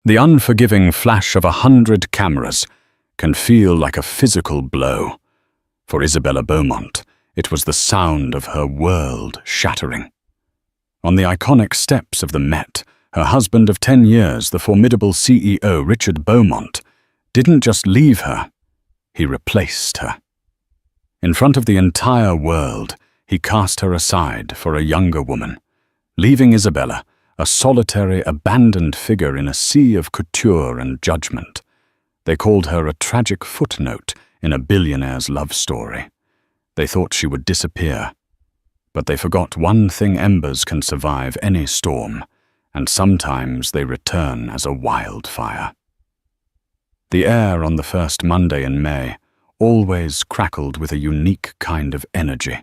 The unforgiving flash of 100 cameras can feel like a physical blow. For Isabella Beaumont, it was the sound of her world shattering. On the iconic steps of the Met, her husband of 10 years, the formidable CEO Richard Beaumont, didn't just leave her, he replaced her. In front of the entire world, he cast her aside for a younger woman, leaving Isabella, a solitary, abandoned figure in a sea of couture and judgment. They called her a tragic footnote in a billionaire's love story. They thought she would disappear. But they forgot one thing: embers can survive any storm, and sometimes they return as a wildfire. The air on the first Monday in May always crackled with a unique kind of energy,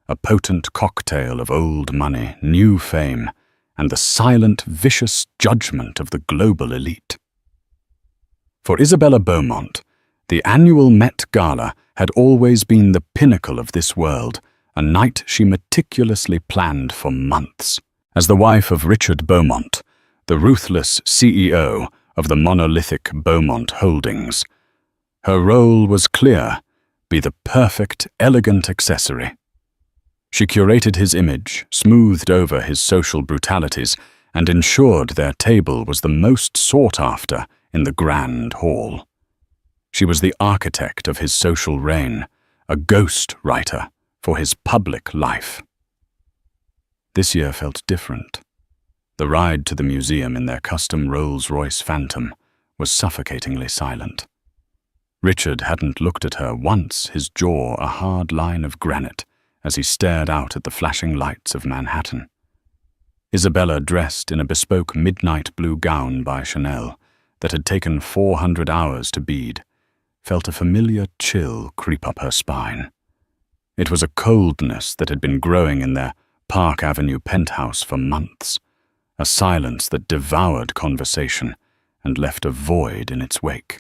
a potent cocktail of old money, new fame, and the silent, vicious judgment of the global elite. For Isabella Beaumont, the annual Met Gala had always been the pinnacle of this world, a night she meticulously planned for months. As the wife of Richard Beaumont, the ruthless CEO of the monolithic Beaumont Holdings, her role was clear: be the perfect, elegant accessory. She curated his image, smoothed over his social brutalities, and ensured their table was the most sought after in the grand hall. She was the architect of his social reign, a ghost writer for his public life. This year felt different. The ride to the museum in their custom Rolls-Royce Phantom was suffocatingly silent. Richard hadn't looked at her once, his jaw a hard line of granite as he stared out at the flashing lights of Manhattan. Isabella, dressed in a bespoke midnight blue gown by Chanel that had taken 400 hours to bead, felt a familiar chill creep up her spine. It was a coldness that had been growing in their Park Avenue penthouse for months, a silence that devoured conversation and left a void in its wake.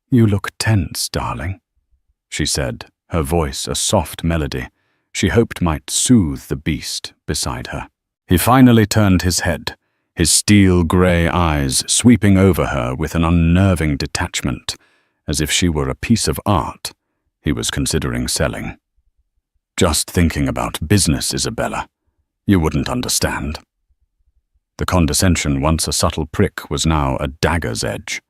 "You look tense, darling," she said, her voice a soft melody she hoped might soothe the beast beside her. He finally turned his head, his steel-grey eyes sweeping over her with an unnerving detachment, as if she were a piece of art he was considering selling. "Just thinking about business, Isabella. You wouldn't understand." The condescension, once a subtle prick, was now a dagger's edge.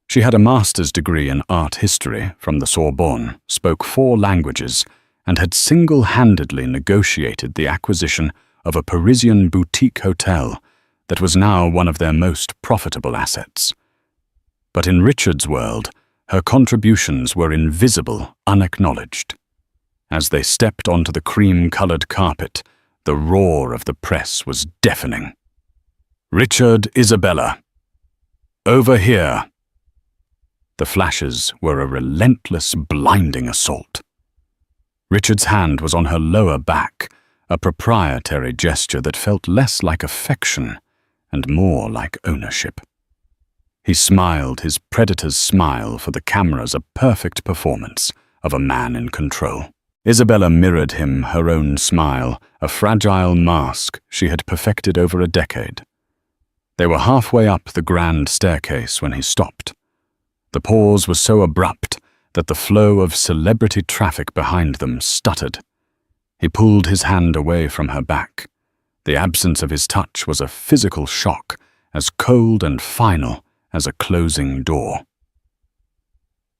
She had a master's degree in art history from the Sorbonne, spoke 4 languages, and had single-handedly negotiated the acquisition of a Parisian boutique hotel that was now one of their most profitable assets. But in Richard's world, her contributions were invisible, unacknowledged. As they stepped onto the cream-colored carpet, the roar of the press was deafening. "Richard, Isabella. Over here." The flashes were a relentless, blinding assault. Richard's hand was on her lower back, a proprietary gesture that felt less like affection and more like ownership. He smiled his predator's smile for the cameras, a perfect performance of a man in control. Isabella mirrored him, her own smile, a fragile mask she had perfected over a decade. They were halfway up the grand staircase when he stopped. The pause was so abrupt that the flow of celebrity traffic behind them stuttered. He pulled his hand away from her back. The absence of his touch was a physical shock, as cold and final as a closing door.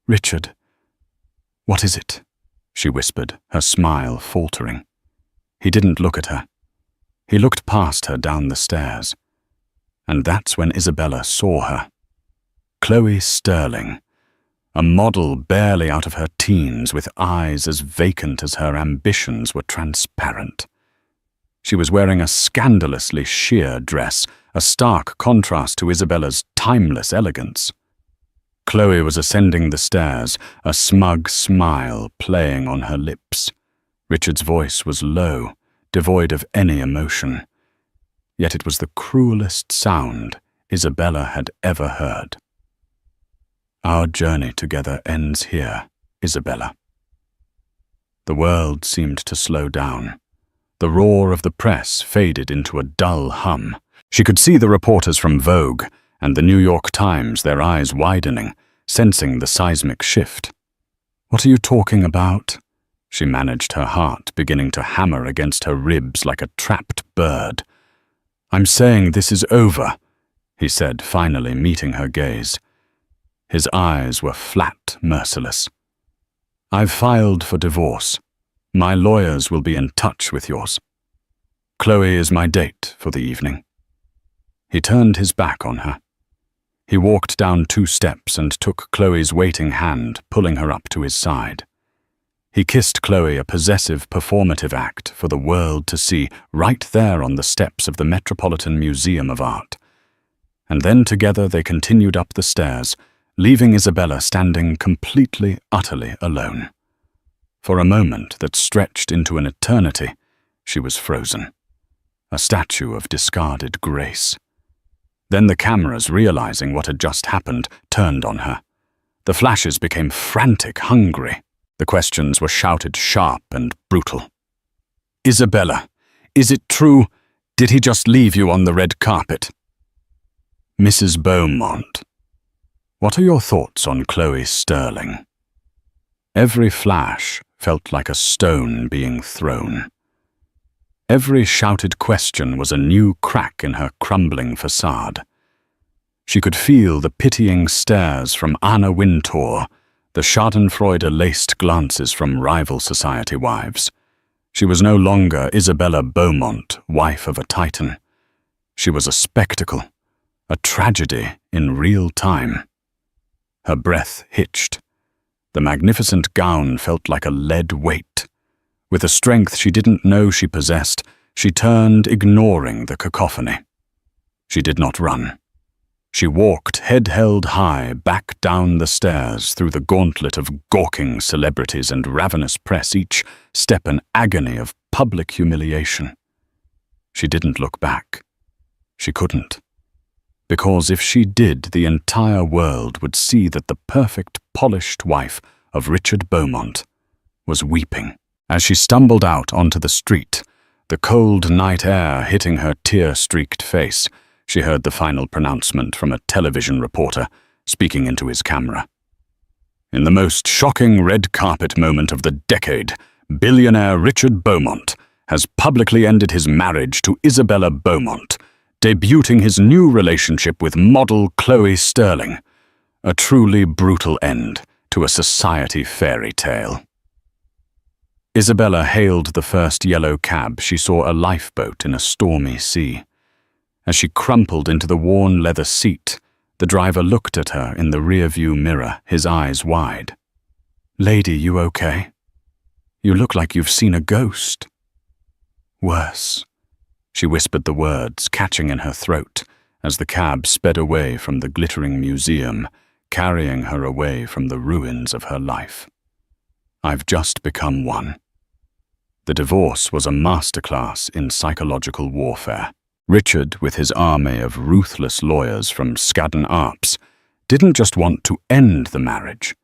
"Richard, what is it?" she whispered, her smile faltering. He didn't look at her. He looked past her down the stairs. And that's when Isabella saw her. Chloe Sterling, a model barely out of her teens with eyes as vacant as her ambitions were transparent. She was wearing a scandalously sheer dress, a stark contrast to Isabella's timeless elegance. Chloe was ascending the stairs, a smug smile playing on her lips. Richard's voice was low, devoid of any emotion. Yet it was the cruelest sound Isabella had ever heard. "Our journey together ends here, Isabella." The world seemed to slow down. The roar of the press faded into a dull hum. She could see the reporters from Vogue, and the New York Times, their eyes widening, sensing the seismic shift. "What are you talking about?" She managed, her heart beginning to hammer against her ribs like a trapped bird. "I'm saying this is over," he said, finally meeting her gaze. His eyes were flat, merciless. "I've filed for divorce. My lawyers will be in touch with yours. Chloe is my date for the evening." He turned his back on her. He walked down 2 steps and took Chloe's waiting hand, pulling her up to his side. He kissed Chloe, a possessive, performative act for the world to see right there on the steps of the Metropolitan Museum of Art. And then together they continued up the stairs, leaving Isabella standing completely, utterly alone. For a moment that stretched into an eternity, she was frozen, a statue of discarded grace. Then the cameras, realizing what had just happened, turned on her. The flashes became frantic, hungry. The questions were shouted sharp and brutal. "Isabella, is it true? Did he just leave you on the red carpet?" "Mrs. Beaumont, what are your thoughts on Chloe Sterling?" Every flash felt like a stone being thrown. Every shouted question was a new crack in her crumbling facade. She could feel the pitying stares from Anna Wintour, the schadenfreude-laced glances from rival society wives. She was no longer Isabella Beaumont, wife of a titan. She was a spectacle, a tragedy in real time. Her breath hitched. The magnificent gown felt like a lead weight. With a strength she didn't know she possessed, she turned, ignoring the cacophony. She did not run. She walked, head held high, back down the stairs through the gauntlet of gawking celebrities and ravenous press, each step an agony of public humiliation. She didn't look back. She couldn't. Because if she did, the entire world would see that the perfect, polished wife of Richard Beaumont was weeping. As she stumbled out onto the street, the cold night air hitting her tear-streaked face, she heard the final pronouncement from a television reporter speaking into his camera. "In the most shocking red carpet moment of the decade, billionaire Richard Beaumont has publicly ended his marriage to Isabella Beaumont, debuting his new relationship with model Chloe Sterling. A truly brutal end to a society fairy tale." Isabella hailed the first yellow cab. She saw a lifeboat in a stormy sea. As she crumpled into the worn leather seat, the driver looked at her in the rear-view mirror, his eyes wide. "Lady, you okay? You look like you've seen a ghost." "Worse." She whispered the words, catching in her throat, as the cab sped away from the glittering museum, carrying her away from the ruins of her life. "I've just become one." The divorce was a masterclass in psychological warfare. Richard, with his army of ruthless lawyers from Skadden Arps, didn't just want to end the marriage.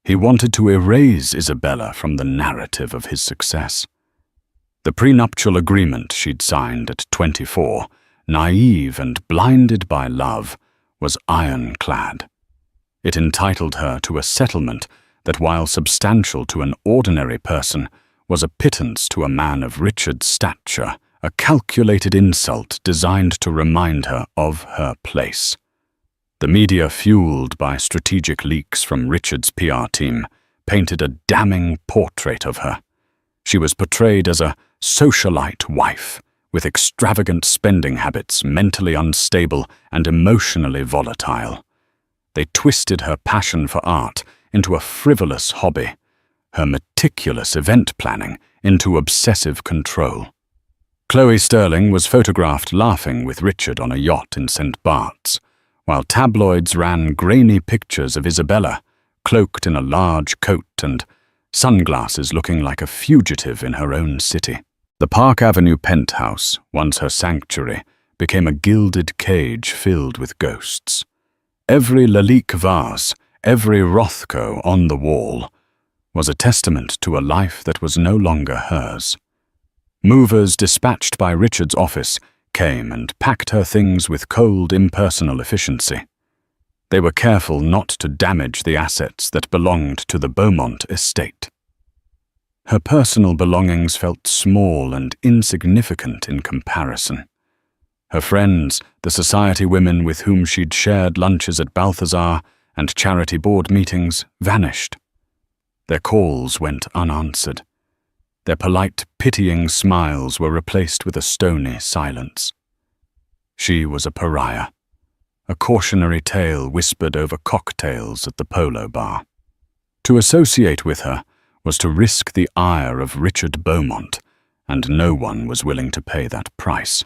He wanted to erase Isabella from the narrative of his success. The prenuptial agreement she'd signed at 24, naive and blinded by love, was ironclad. It entitled her to a settlement that, while substantial to an ordinary person, was a pittance to a man of Richard's stature, a calculated insult designed to remind her of her place. The media, fueled by strategic leaks from Richard's PR team, painted a damning portrait of her. She was portrayed as a socialite wife, with extravagant spending habits, mentally unstable and emotionally volatile. They twisted her passion for art into a frivolous hobby, her meticulous event planning into obsessive control. Chloe Sterling was photographed laughing with Richard on a yacht in St. Bart's, while tabloids ran grainy pictures of Isabella, cloaked in a large coat and sunglasses, looking like a fugitive in her own city. The Park Avenue penthouse, once her sanctuary, became a gilded cage filled with ghosts. Every Lalique vase, every Rothko on the wall, was a testament to a life that was no longer hers. Movers dispatched by Richard's office came and packed her things with cold, impersonal efficiency. They were careful not to damage the assets that belonged to the Beaumont estate. Her personal belongings felt small and insignificant in comparison. Her friends, the society women with whom she'd shared lunches at Balthazar and charity board meetings, vanished. Their calls went unanswered. Their polite, pitying smiles were replaced with a stony silence. She was a pariah, a cautionary tale whispered over cocktails at the polo bar. To associate with her was to risk the ire of Richard Beaumont, and no one was willing to pay that price.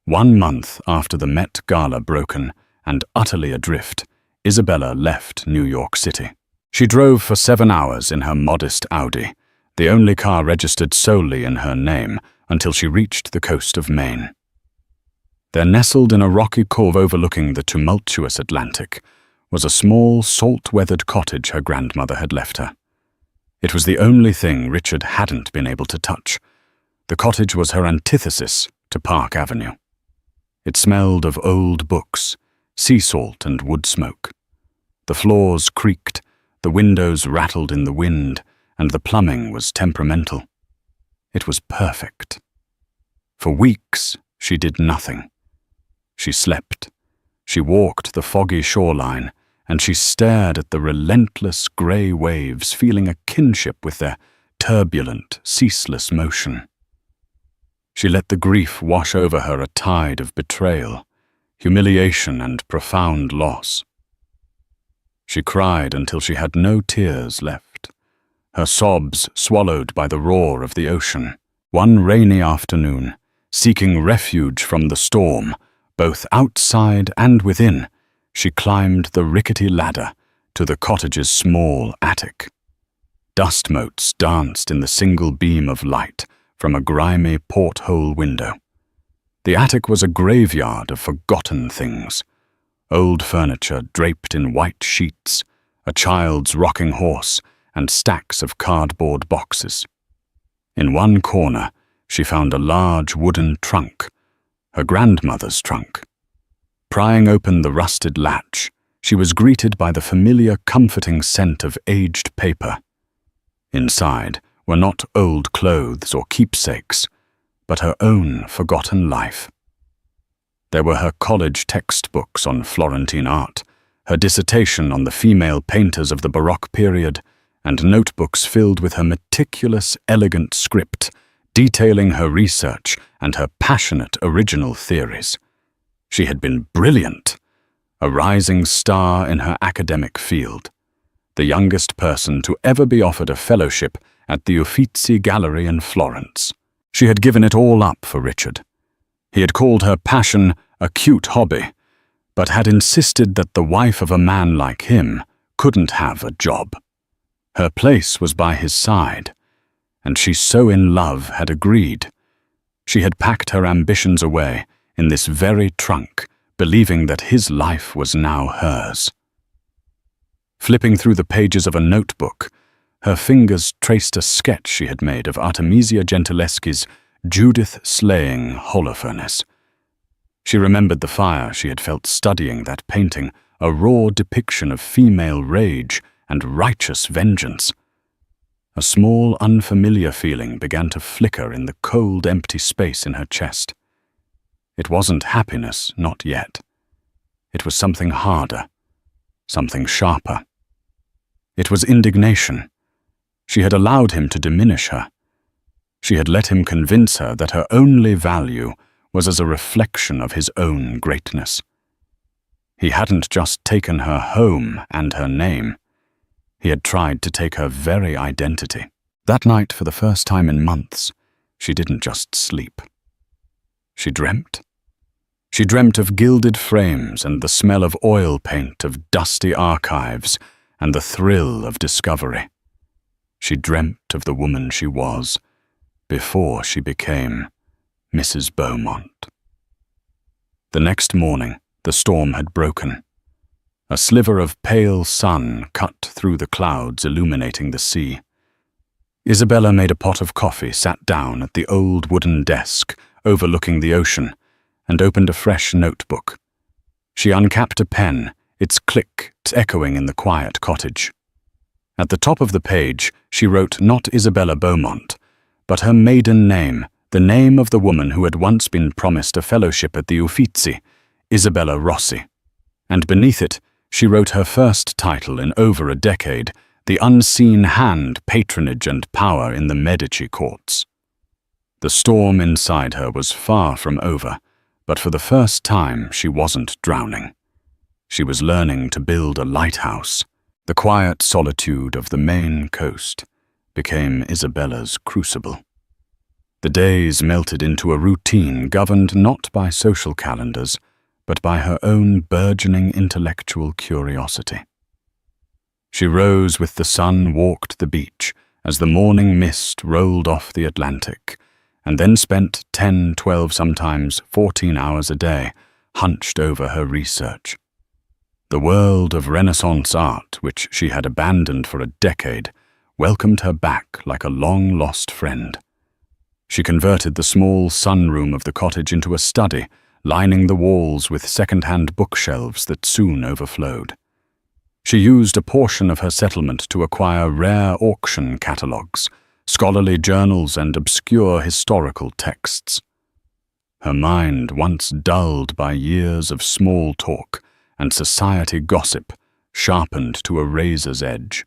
1 month after the Met Gala broken and utterly adrift, Isabella left New York City. She drove for 7 hours in her modest Audi, the only car registered solely in her name, until she reached the coast of Maine. There, nestled in a rocky cove overlooking the tumultuous Atlantic, was a small, salt-weathered cottage her grandmother had left her. It was the only thing Richard hadn't been able to touch. The cottage was her antithesis to Park Avenue. It smelled of old books, sea salt and wood smoke. The floors creaked, the windows rattled in the wind, and the plumbing was temperamental. It was perfect. For weeks, she did nothing. She slept. She walked the foggy shoreline, and she stared at the relentless grey waves, feeling a kinship with their turbulent, ceaseless motion. She let the grief wash over her, a tide of betrayal, humiliation, and profound loss. She cried until she had no tears left, her sobs swallowed by the roar of the ocean. One rainy afternoon, seeking refuge from the storm, both outside and within, she climbed the rickety ladder to the cottage's small attic. Dust motes danced in the single beam of light from a grimy porthole window. The attic was a graveyard of forgotten things. Old furniture draped in white sheets, a child's rocking horse, and stacks of cardboard boxes. In one corner, she found a large wooden trunk, her grandmother's trunk. Prying open the rusted latch, she was greeted by the familiar, comforting scent of aged paper. Inside were not old clothes or keepsakes, but her own forgotten life. There were her college textbooks on Florentine art, her dissertation on the female painters of the Baroque period, and notebooks filled with her meticulous, elegant script, detailing her research and her passionate original theories. She had been brilliant, a rising star in her academic field, the youngest person to ever be offered a fellowship at the Uffizi Gallery in Florence. She had given it all up for Richard. He had called her passion a cute hobby, but had insisted that the wife of a man like him couldn't have a job. Her place was by his side, and she, so in love, had agreed. She had packed her ambitions away in this very trunk, believing that his life was now hers. Flipping through the pages of a notebook, her fingers traced a sketch she had made of Artemisia Gentileschi's Judith slaying Holofernes. She remembered the fire she had felt studying that painting, a raw depiction of female rage and righteous vengeance. A small, unfamiliar feeling began to flicker in the cold, empty space in her chest. It wasn't happiness, not yet. It was something harder, something sharper. It was indignation. She had allowed him to diminish her. She had let him convince her that her only value was as a reflection of his own greatness. He hadn't just taken her home and her name. He had tried to take her very identity. That night, for the first time in months, she didn't just sleep. She dreamt. She dreamt of gilded frames and the smell of oil paint, of dusty archives, and the thrill of discovery. She dreamt of the woman she was before she became Mrs. Beaumont. The next morning, the storm had broken. A sliver of pale sun cut through the clouds, illuminating the sea. Isabella made a pot of coffee, sat down at the old wooden desk, overlooking the ocean, and opened a fresh notebook. She uncapped a pen, its click echoing in the quiet cottage. At the top of the page, she wrote not Isabella Beaumont, but her maiden name, the name of the woman who had once been promised a fellowship at the Uffizi, Isabella Rossi. And beneath it, she wrote her first title in over a decade, The Unseen Hand, Patronage and Power in the Medici Courts. The storm inside her was far from over, but for the first time she wasn't drowning. She was learning to build a lighthouse. The quiet solitude of the Maine coast became Isabella's crucible. The days melted into a routine governed not by social calendars, but by her own burgeoning intellectual curiosity. She rose with the sun, walked the beach as the morning mist rolled off the Atlantic, and then spent 10, 12, sometimes 14 hours a day hunched over her research. The world of Renaissance art, which she had abandoned for a decade, welcomed her back like a long-lost friend. She converted the small sunroom of the cottage into a study, lining the walls with second-hand bookshelves that soon overflowed. She used a portion of her settlement to acquire rare auction catalogues, scholarly journals, and obscure historical texts. Her mind, once dulled by years of small talk and society gossip, sharpened to a razor's edge.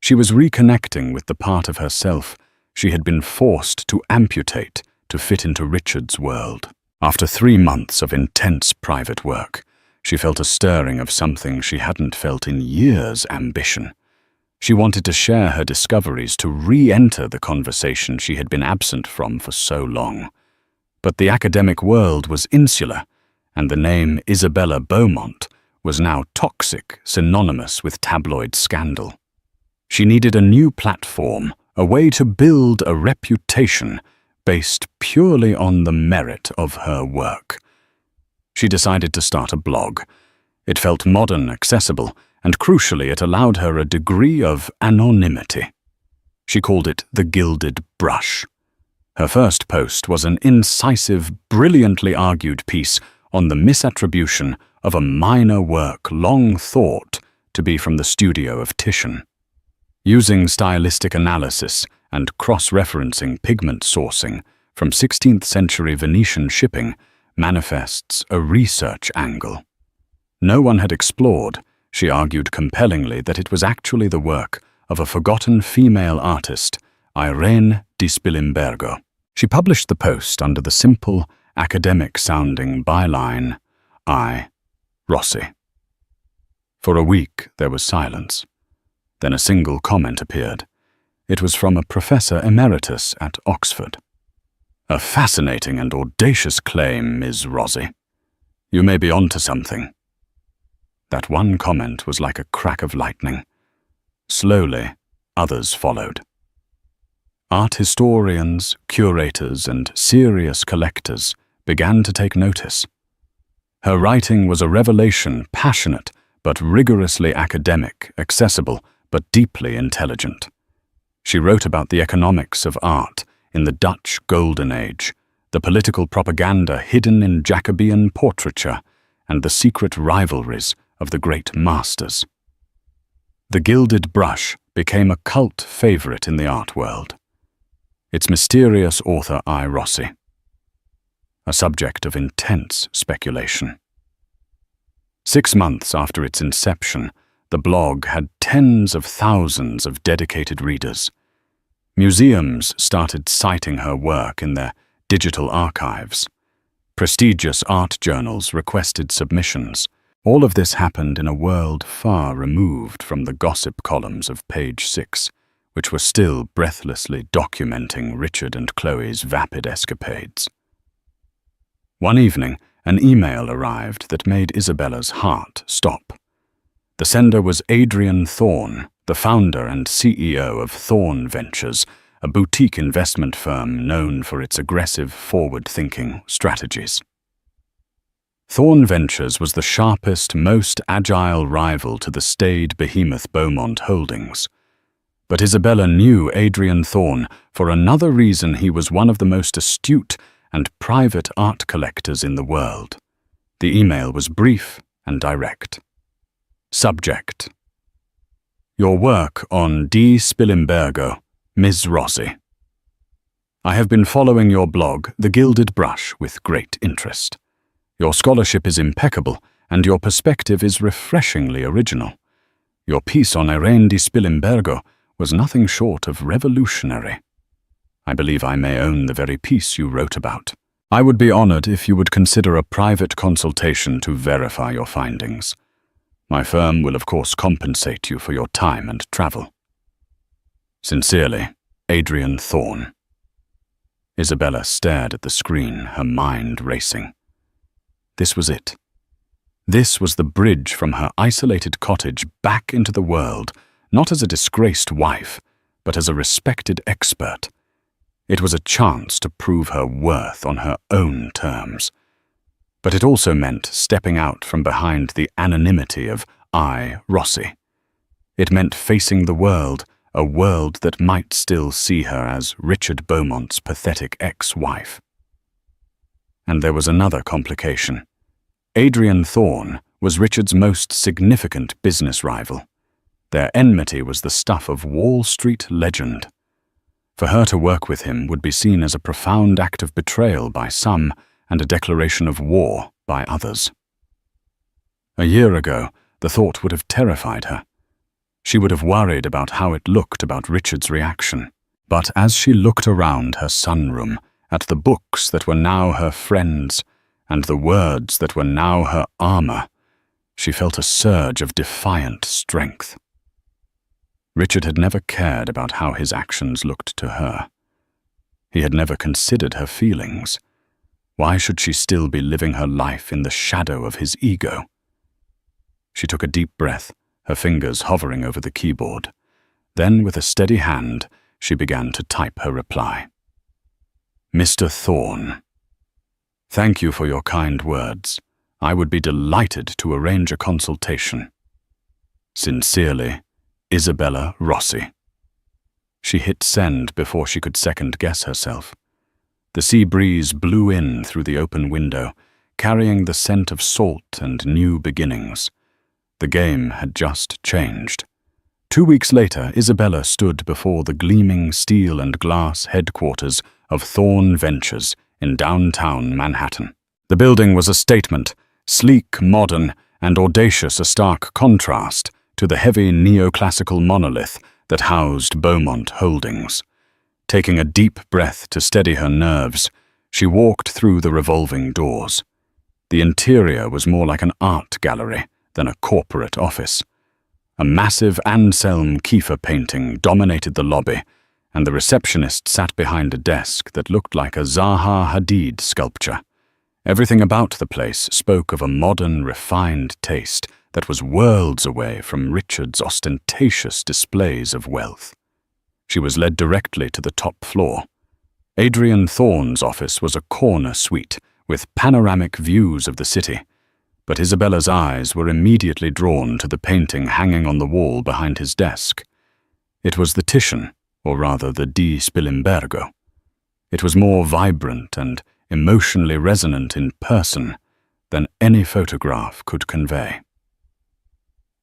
She was reconnecting with the part of herself she had been forced to amputate to fit into Richard's world. After 3 months of intense private work, she felt a stirring of something she hadn't felt in years: ambition. She wanted to share her discoveries, to re-enter the conversation she had been absent from for so long. But the academic world was insular, and the name Isabella Beaumont was now toxic, synonymous with tabloid scandal. She needed a new platform, a way to build a reputation based purely on the merit of her work. She decided to start a blog. It felt modern, accessible, and crucially it allowed her a degree of anonymity. She called it the Gilded Brush. Her first post was an incisive, brilliantly argued piece on the misattribution of a minor work long thought to be from the studio of Titian. Using stylistic analysis and cross-referencing pigment sourcing from 16th century Venetian shipping manifests a research angle. No one had explored, she argued compellingly, that it was actually the work of a forgotten female artist, Irene di Spilimbergo. She published the post under the simple, academic-sounding byline, I, Rossi. For a week there was silence. Then a single comment appeared. It was from a professor emeritus at Oxford. A fascinating and audacious claim, Ms. Rossi. You may be onto something. That one comment was like a crack of lightning. Slowly, others followed. Art historians, curators, and serious collectors began to take notice. Her writing was a revelation, passionate, but rigorously academic, accessible, but deeply intelligent. She wrote about the economics of art in the Dutch Golden Age, the political propaganda hidden in Jacobean portraiture, and the secret rivalries of the great masters. The Gilded Brush became a cult favorite in the art world. Its mysterious author, I. Rossi, a subject of intense speculation. 6 months after its inception, the blog had tens of thousands of dedicated readers. Museums started citing her work in their digital archives. Prestigious art journals requested submissions. All of this happened in a world far removed from the gossip columns of Page 6, which were still breathlessly documenting Richard and Chloe's vapid escapades. One evening, an email arrived that made Isabella's heart stop. The sender was Adrian Thorne, the founder and CEO of Thorne Ventures, a boutique investment firm known for its aggressive, forward-thinking strategies. Thorne Ventures was the sharpest, most agile rival to the staid behemoth Beaumont Holdings. But Isabella knew Adrian Thorne for another reason. He was one of the most astute and private art collectors in the world. The email was brief and direct. Subject: Your work on D. Spilimbergo, Ms. Rossi. I have been following your blog, The Gilded Brush, with great interest. Your scholarship is impeccable, and your perspective is refreshingly original. Your piece on Irene di Spilimbergo was nothing short of revolutionary. I believe I may own the very piece you wrote about. I would be honored if you would consider a private consultation to verify your findings. My firm will of course compensate you for your time and travel. Sincerely, Adrian Thorne. Isabella stared at the screen, her mind racing. This was it. This was the bridge from her isolated cottage back into the world, not as a disgraced wife, but as a respected expert. It was a chance to prove her worth on her own terms. But it also meant stepping out from behind the anonymity of I, Rossi. It meant facing the world, a world that might still see her as Richard Beaumont's pathetic ex-wife. And there was another complication. Adrian Thorne was Richard's most significant business rival. Their enmity was the stuff of Wall Street legend. For her to work with him would be seen as a profound act of betrayal by some and a declaration of war by others. A year ago, the thought would have terrified her. She would have worried about how it looked about Richard's reaction. But as she looked around her sunroom, at the books that were now her friends, and the words that were now her armor, she felt a surge of defiant strength. Richard had never cared about how his actions looked to her. He had never considered her feelings. Why should she still be living her life in the shadow of his ego? She took a deep breath, her fingers hovering over the keyboard. Then, with a steady hand, she began to type her reply. Mr. Thorne. Thank you for your kind words. I would be delighted to arrange a consultation. Sincerely, Isabella Rossi. She hit send before she could second-guess herself. The sea breeze blew in through the open window, carrying the scent of salt and new beginnings. The game had just changed. 2 weeks later, Isabella stood before the gleaming steel and glass headquarters of Thorne Ventures in downtown Manhattan. The building was a statement, sleek, modern, and audacious, a stark contrast to the heavy neoclassical monolith that housed Beaumont Holdings. Taking a deep breath to steady her nerves, she walked through the revolving doors. The interior was more like an art gallery than a corporate office. A massive Anselm Kiefer painting dominated the lobby, and the receptionist sat behind a desk that looked like a Zaha Hadid sculpture. Everything about the place spoke of a modern, refined taste that was worlds away from Richard's ostentatious displays of wealth. She was led directly to the top floor. Adrian Thorne's office was a corner suite with panoramic views of the city, but Isabella's eyes were immediately drawn to the painting hanging on the wall behind his desk. It was the Titian, or rather the D. Spilimbergo. It was more vibrant and emotionally resonant in person than any photograph could convey.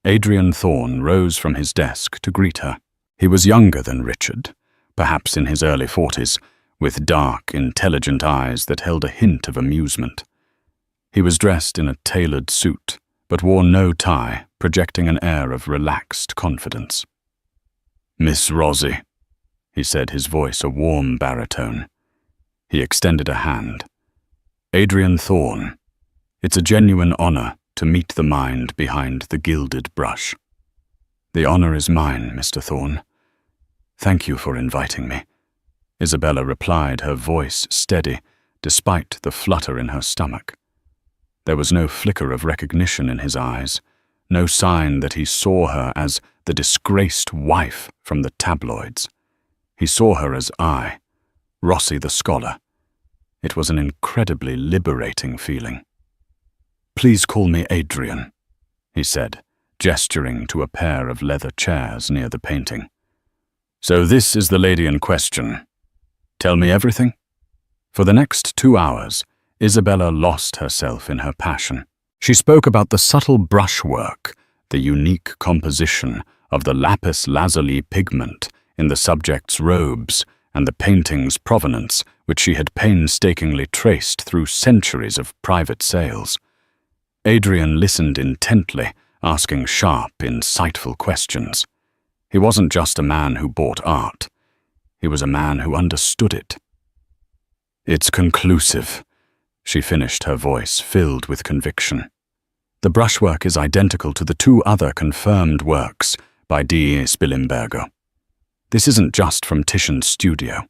Adrian Thorne rose from his desk to greet her. He was younger than Richard, perhaps in his early 40s, with dark, intelligent eyes that held a hint of amusement. He was dressed in a tailored suit, but wore no tie, projecting an air of relaxed confidence. "Miss Rossi," he said, his voice a warm baritone. He extended a hand. "Adrian Thorne, it's a genuine honor to meet the mind behind the gilded brush." "The honor is mine, Mr. Thorne. Thank you for inviting me," Isabella replied, her voice steady, despite the flutter in her stomach. There was no flicker of recognition in his eyes, no sign that he saw her as the disgraced wife from the tabloids. He saw her as I, Rossi the scholar. It was an incredibly liberating feeling. "Please call me Adrian," he said, gesturing to a pair of leather chairs near the painting. "So this is the lady in question. Tell me everything?" For the next 2 hours, Isabella lost herself in her passion. She spoke about the subtle brushwork, the unique composition of the lapis lazuli pigment in the subject's robes, and the painting's provenance, which she had painstakingly traced through centuries of private sales. Adrian listened intently, asking sharp, insightful questions. He wasn't just a man who bought art. He was a man who understood it. "It's conclusive," she finished, her voice filled with conviction. "The brushwork is identical to the 2 other confirmed works by D. Spilimbergo. This isn't just from Titian's studio.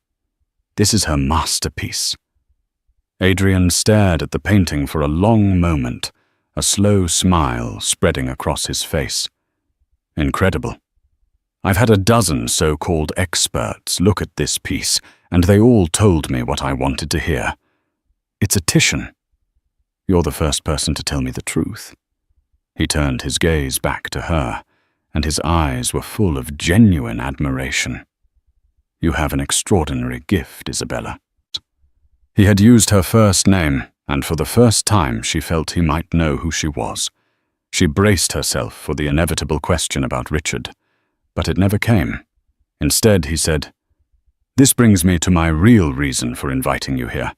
This is her masterpiece." Adrian stared at the painting for a long moment, a slow smile spreading across his face. "Incredible. I've had a dozen so-called experts look at this piece, and they all told me what I wanted to hear. It's a Titian. You're the first person to tell me the truth." He turned his gaze back to her, and his eyes were full of genuine admiration. "You have an extraordinary gift, Isabella." He had used her first name, and for the first time she felt he might know who she was. She braced herself for the inevitable question about Richard, but it never came. Instead, he said, "This brings me to my real reason for inviting you here.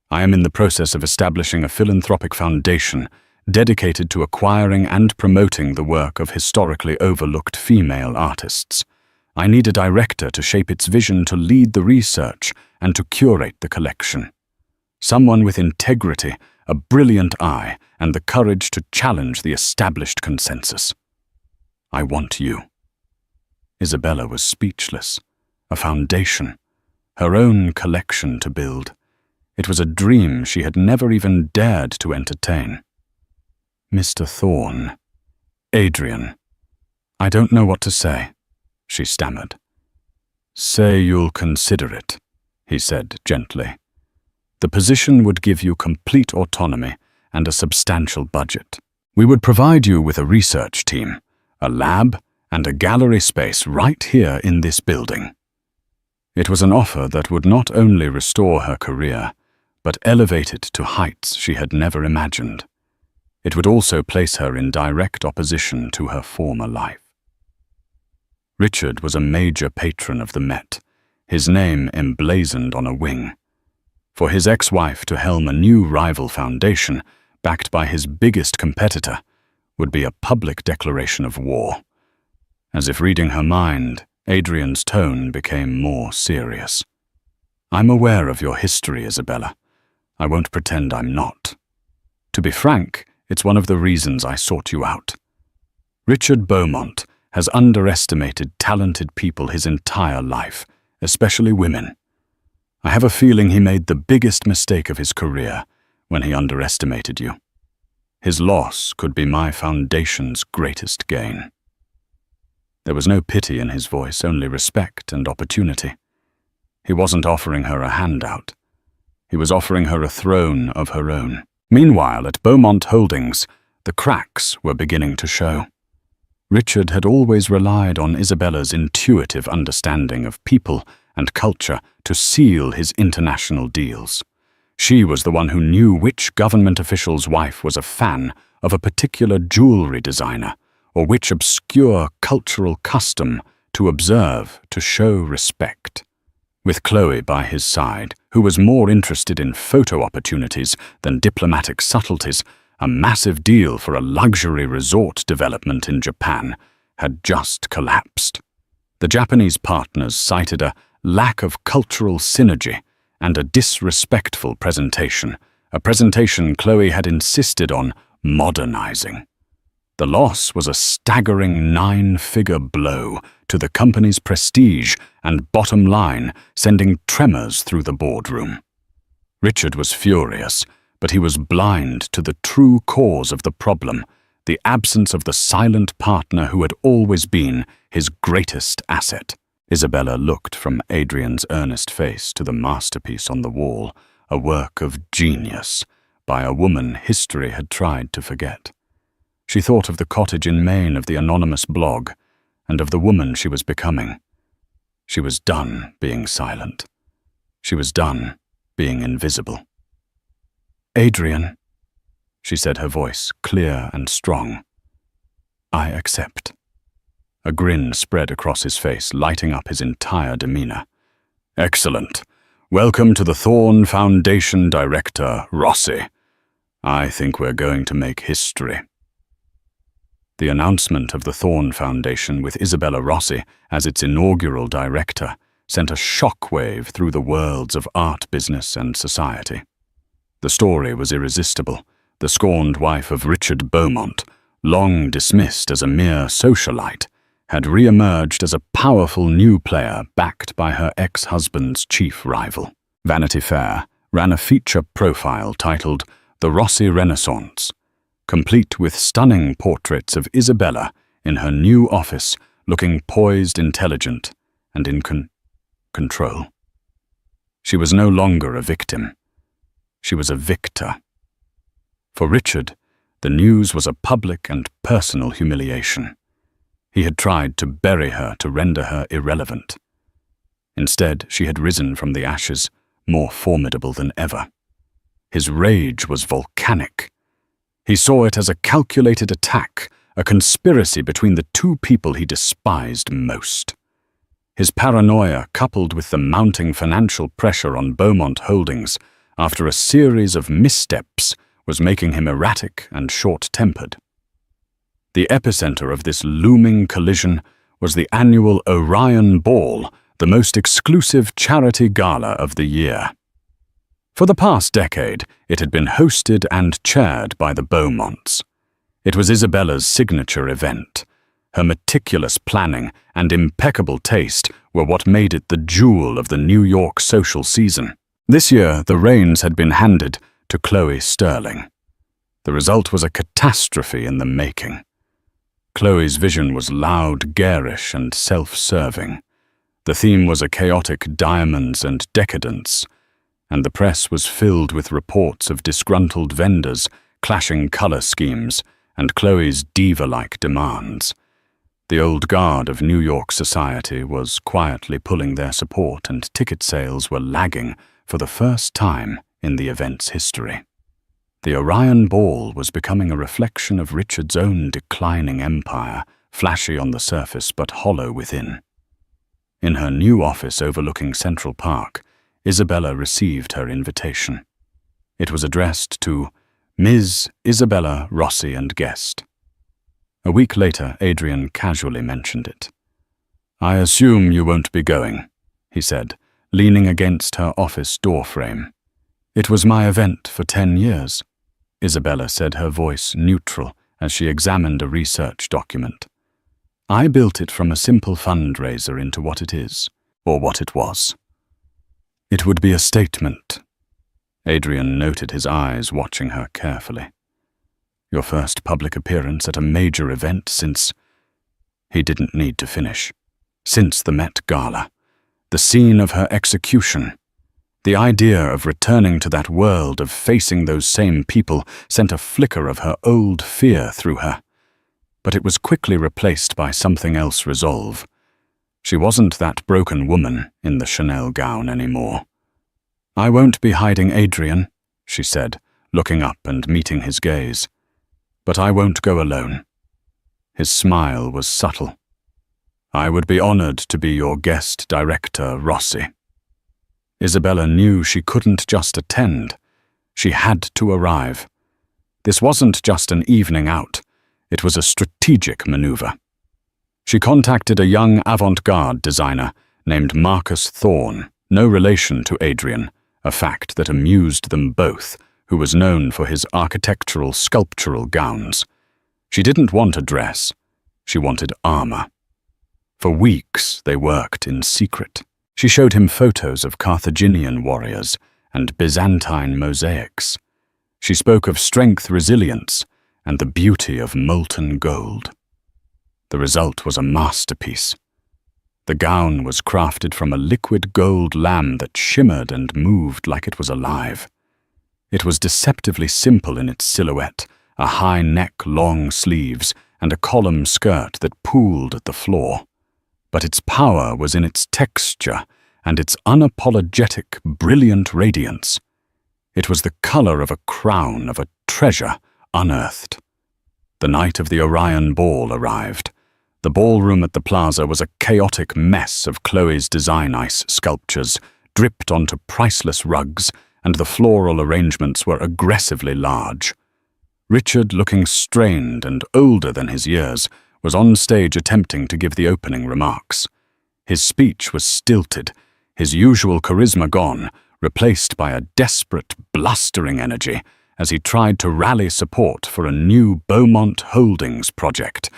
I am in the process of establishing a philanthropic foundation dedicated to acquiring and promoting the work of historically overlooked female artists. I need a director to shape its vision, to lead the research, and to curate the collection. Someone with integrity, a brilliant eye, and the courage to challenge the established consensus. I want you." Isabella was speechless. A foundation, her own collection to build. It was a dream she had never even dared to entertain. "Mr. Thorne, Adrian, I don't know what to say," she stammered. "Say you'll consider it," he said gently. "The position would give you complete autonomy and a substantial budget. We would provide you with a research team, a lab, and a gallery space right here in this building." It was an offer that would not only restore her career, but elevate it to heights she had never imagined. It would also place her in direct opposition to her former life. Richard was a major patron of the Met, his name emblazoned on a wing. For his ex-wife to helm a new rival foundation, backed by his biggest competitor, would be a public declaration of war. As if reading her mind, Adrian's tone became more serious. "I'm aware of your history, Isabella. I won't pretend I'm not. To be frank, it's one of the reasons I sought you out. Richard Beaumont has underestimated talented people his entire life, especially women. I have a feeling he made the biggest mistake of his career when he underestimated you. His loss could be my foundation's greatest gain." There was no pity in his voice, only respect and opportunity. He wasn't offering her a handout. He was offering her a throne of her own. Meanwhile, at Beaumont Holdings, the cracks were beginning to show. Richard had always relied on Isabella's intuitive understanding of people and culture to seal his international deals. She was the one who knew which government official's wife was a fan of a particular jewelry designer, or which obscure cultural custom to observe to show respect. With Chloe by his side, who was more interested in photo opportunities than diplomatic subtleties, a massive deal for a luxury resort development in Japan had just collapsed. The Japanese partners cited a lack of cultural synergy and a disrespectful presentation, a presentation Chloe had insisted on modernizing. The loss was a staggering 9-figure blow to the company's prestige and bottom line, sending tremors through the boardroom. Richard was furious, but he was blind to the true cause of the problem, the absence of the silent partner who had always been his greatest asset. Isabella looked from Adrian's earnest face to the masterpiece on the wall, a work of genius by a woman history had tried to forget. She thought of the cottage in Maine of the anonymous blog, and of the woman she was becoming. She was done being silent. She was done being invisible. "Adrian," she said, her voice clear and strong. "I accept." A grin spread across his face, lighting up his entire demeanor. "Excellent. Welcome to the Thorn Foundation Director, Rossi. I think we're going to make history." The announcement of the Thorn Foundation with Isabella Rossi as its inaugural director sent a shockwave through the worlds of art, business, and society. The story was irresistible. The scorned wife of Richard Beaumont, long dismissed as a mere socialite, had re-emerged as a powerful new player backed by her ex-husband's chief rival. Vanity Fair ran a feature profile titled The Rossi Renaissance, complete with stunning portraits of Isabella in her new office, looking poised, intelligent, and in control. She was no longer a victim. She was a victor. For Richard, the news was a public and personal humiliation. He had tried to bury her to render her irrelevant. Instead, she had risen from the ashes, more formidable than ever. His rage was volcanic. He saw it as a calculated attack, a conspiracy between the two people he despised most. His paranoia, coupled with the mounting financial pressure on Beaumont Holdings after a series of missteps, was making him erratic and short-tempered. The epicenter of this looming collision was the annual Orion Ball, the most exclusive charity gala of the year. For the past decade, it had been hosted and chaired by the Beaumonts. It was Isabella's signature event. Her meticulous planning and impeccable taste were what made it the jewel of the New York social season. This year, the reins had been handed to Chloe Sterling. The result was a catastrophe in the making. Chloe's vision was loud, garish, and self-serving. The theme was a chaotic diamonds and decadence, and the press was filled with reports of disgruntled vendors, clashing color schemes, and Chloe's diva-like demands. The old guard of New York society was quietly pulling their support, and ticket sales were lagging for the first time in the event's history. The Orion Ball was becoming a reflection of Richard's own declining empire, flashy on the surface but hollow within. In her new office overlooking Central Park, Isabella received her invitation. It was addressed to Ms. Isabella Rossi and guest. A week later, Adrian casually mentioned it. "I assume you won't be going," he said, leaning against her office doorframe. "It was my event for 10 years. Isabella said, her voice neutral as she examined a research document. "I built it from a simple fundraiser into what it is, or what it was. It would be a statement." Adrian noted his eyes, watching her carefully. "Your first public appearance at a major event since—" He didn't need to finish. "Since the Met Gala. The scene of her execution. The idea of returning to that world, of facing those same people, sent a flicker of her old fear through her. But it was quickly replaced by something else resolve. She wasn't that broken woman in the Chanel gown anymore. "I won't be hiding Adrian," she said, looking up and meeting his gaze. "But I won't go alone." His smile was subtle. "I would be honored to be your guest director, Rossi." Isabella knew she couldn't just attend. She had to arrive. This wasn't just an evening out. It was a strategic maneuver. She contacted a young avant-garde designer named Marcus Thorne, no relation to Adrian, a fact that amused them both, who was known for his architectural, sculptural gowns. She didn't want a dress. She wanted armor. For weeks, they worked in secret. She showed him photos of Carthaginian warriors and Byzantine mosaics. She spoke of strength, resilience, and the beauty of molten gold. The result was a masterpiece. The gown was crafted from a liquid gold lamb that shimmered and moved like it was alive. It was deceptively simple in its silhouette, a high neck, long sleeves, and a column skirt that pooled at the floor. But its power was in its texture, and its unapologetic, brilliant radiance. It was the color of a crown, of a treasure unearthed. The night of the Orion Ball arrived. The ballroom at the plaza was a chaotic mess of Chloe's design ice sculptures, dripped onto priceless rugs, and the floral arrangements were aggressively large. Richard, looking strained and older than his years, was on stage attempting to give the opening remarks. His speech was stilted, his usual charisma gone, replaced by a desperate, blustering energy as he tried to rally support for a new Beaumont Holdings project.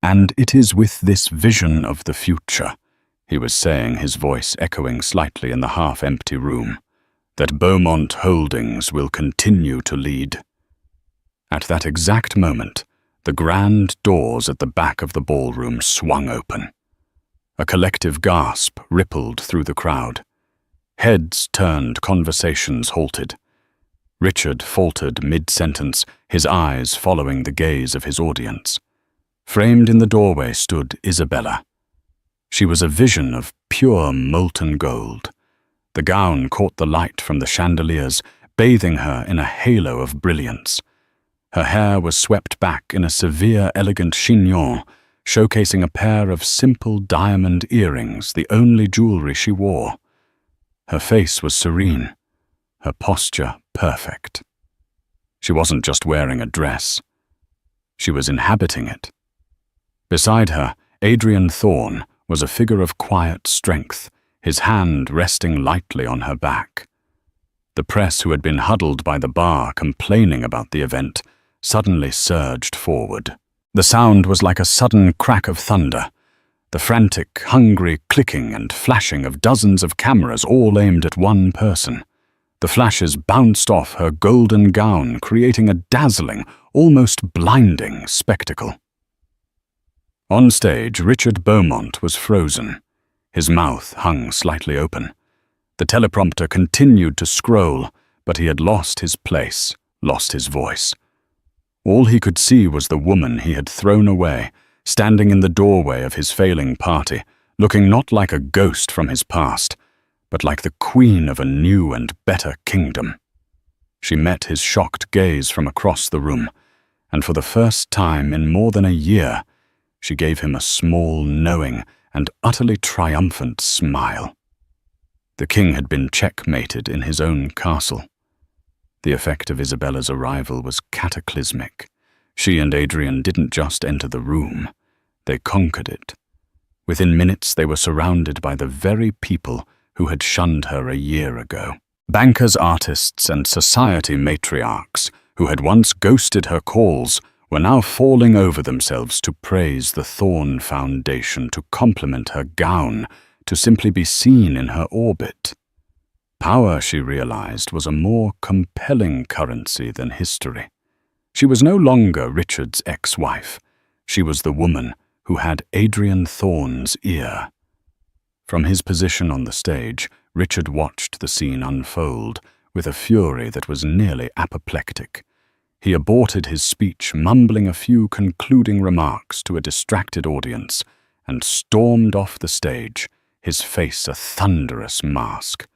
And it is with this vision of the future, he was saying, his voice echoing slightly in the half-empty room, that Beaumont Holdings will continue to lead. At that exact moment, the grand doors at the back of the ballroom swung open. A collective gasp rippled through the crowd. Heads turned, conversations halted. Richard faltered mid-sentence, his eyes following the gaze of his audience. Framed in the doorway stood Isabella. She was a vision of pure molten gold. The gown caught the light from the chandeliers, bathing her in a halo of brilliance. Her hair was swept back in a severe, elegant chignon, showcasing a pair of simple diamond earrings, the only jewelry she wore. Her face was serene, her posture perfect. She wasn't just wearing a dress. She was inhabiting it. Beside her, Adrian Thorne was a figure of quiet strength, his hand resting lightly on her back. The press, who had been huddled by the bar complaining about the event, suddenly surged forward. The sound was like a sudden crack of thunder, the frantic, hungry clicking and flashing of dozens of cameras all aimed at one person. The flashes bounced off her golden gown, creating a dazzling, almost blinding spectacle. On stage, Richard Beaumont was frozen. His mouth hung slightly open. The teleprompter continued to scroll, but he had lost his place, lost his voice. All he could see was the woman he had thrown away, standing in the doorway of his failing party, looking not like a ghost from his past, but like the queen of a new and better kingdom. She met his shocked gaze from across the room, and for the first time in more than a year, she gave him a small, knowing, and utterly triumphant smile. The king had been checkmated in his own castle. The effect of Isabella's arrival was cataclysmic. She and Adrian didn't just enter the room, they conquered it. Within minutes they were surrounded by the very people who had shunned her a year ago. Bankers, artists, and society matriarchs who had once ghosted her calls were now falling over themselves to praise the Thorne Foundation, to compliment her gown, to simply be seen in her orbit. Power, she realized, was a more compelling currency than history. She was no longer Richard's ex-wife. She was the woman who had Adrian Thorne's ear. From his position on the stage, Richard watched the scene unfold with a fury that was nearly apoplectic. He aborted his speech, mumbling a few concluding remarks to a distracted audience, and stormed off the stage, his face a thunderous mask.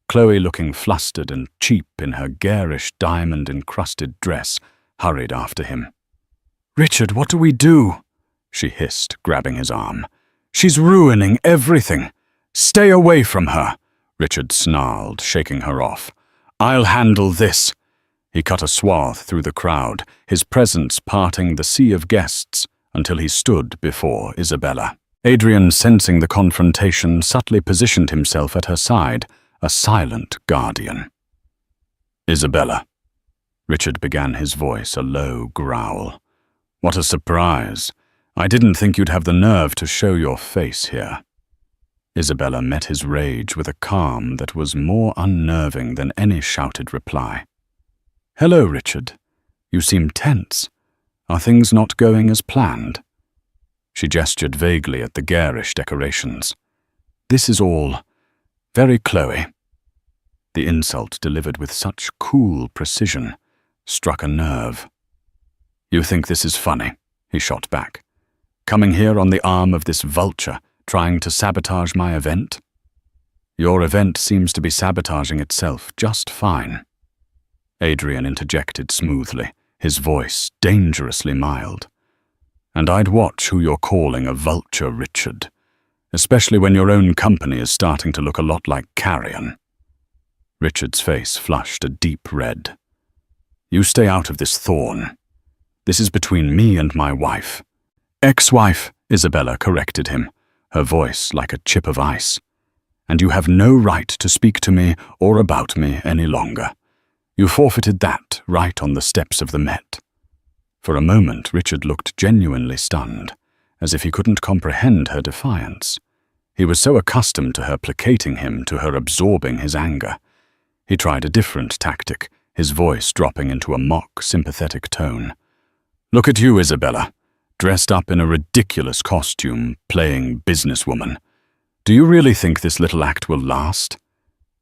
Chloe, looking flustered and cheap in her garish diamond-encrusted dress, hurried after him. "Richard, what do we do?" she hissed, grabbing his arm. "She's ruining everything. Stay away from her," Richard snarled, shaking her off. "I'll handle this." He cut a swath through the crowd, his presence parting the sea of guests until he stood before Isabella. Adrian, sensing the confrontation, subtly positioned himself at her side, a silent guardian. "Isabella," Richard began, his voice a low growl. "What a surprise. I didn't think you'd have the nerve to show your face here." Isabella met his rage with a calm that was more unnerving than any shouted reply. "Hello, Richard. You seem tense. Are things not going as planned?" She gestured vaguely at the garish decorations. "This is all very Chloe." The insult, delivered with such cool precision, struck a nerve. "You think this is funny?" he shot back. "Coming here on the arm of this vulture, trying to sabotage my event? Your event seems to be sabotaging itself just fine. Adrian interjected smoothly, his voice dangerously mild. And I'd watch who you're calling a vulture, Richard, especially when your own company is starting to look a lot like carrion. Richard's face flushed a deep red. You stay out of this, Thorn. This is between me and my wife. Ex-wife, Isabella corrected him, her voice like a chip of ice. And you have no right to speak to me or about me any longer. You forfeited that right on the steps of the Met. For a moment, Richard looked genuinely stunned, as if he couldn't comprehend her defiance. He was so accustomed to her placating him, to her absorbing his anger. He tried a different tactic, his voice dropping into a mock, sympathetic tone. Look at you, Isabella, dressed up in a ridiculous costume, playing businesswoman. Do you really think this little act will last?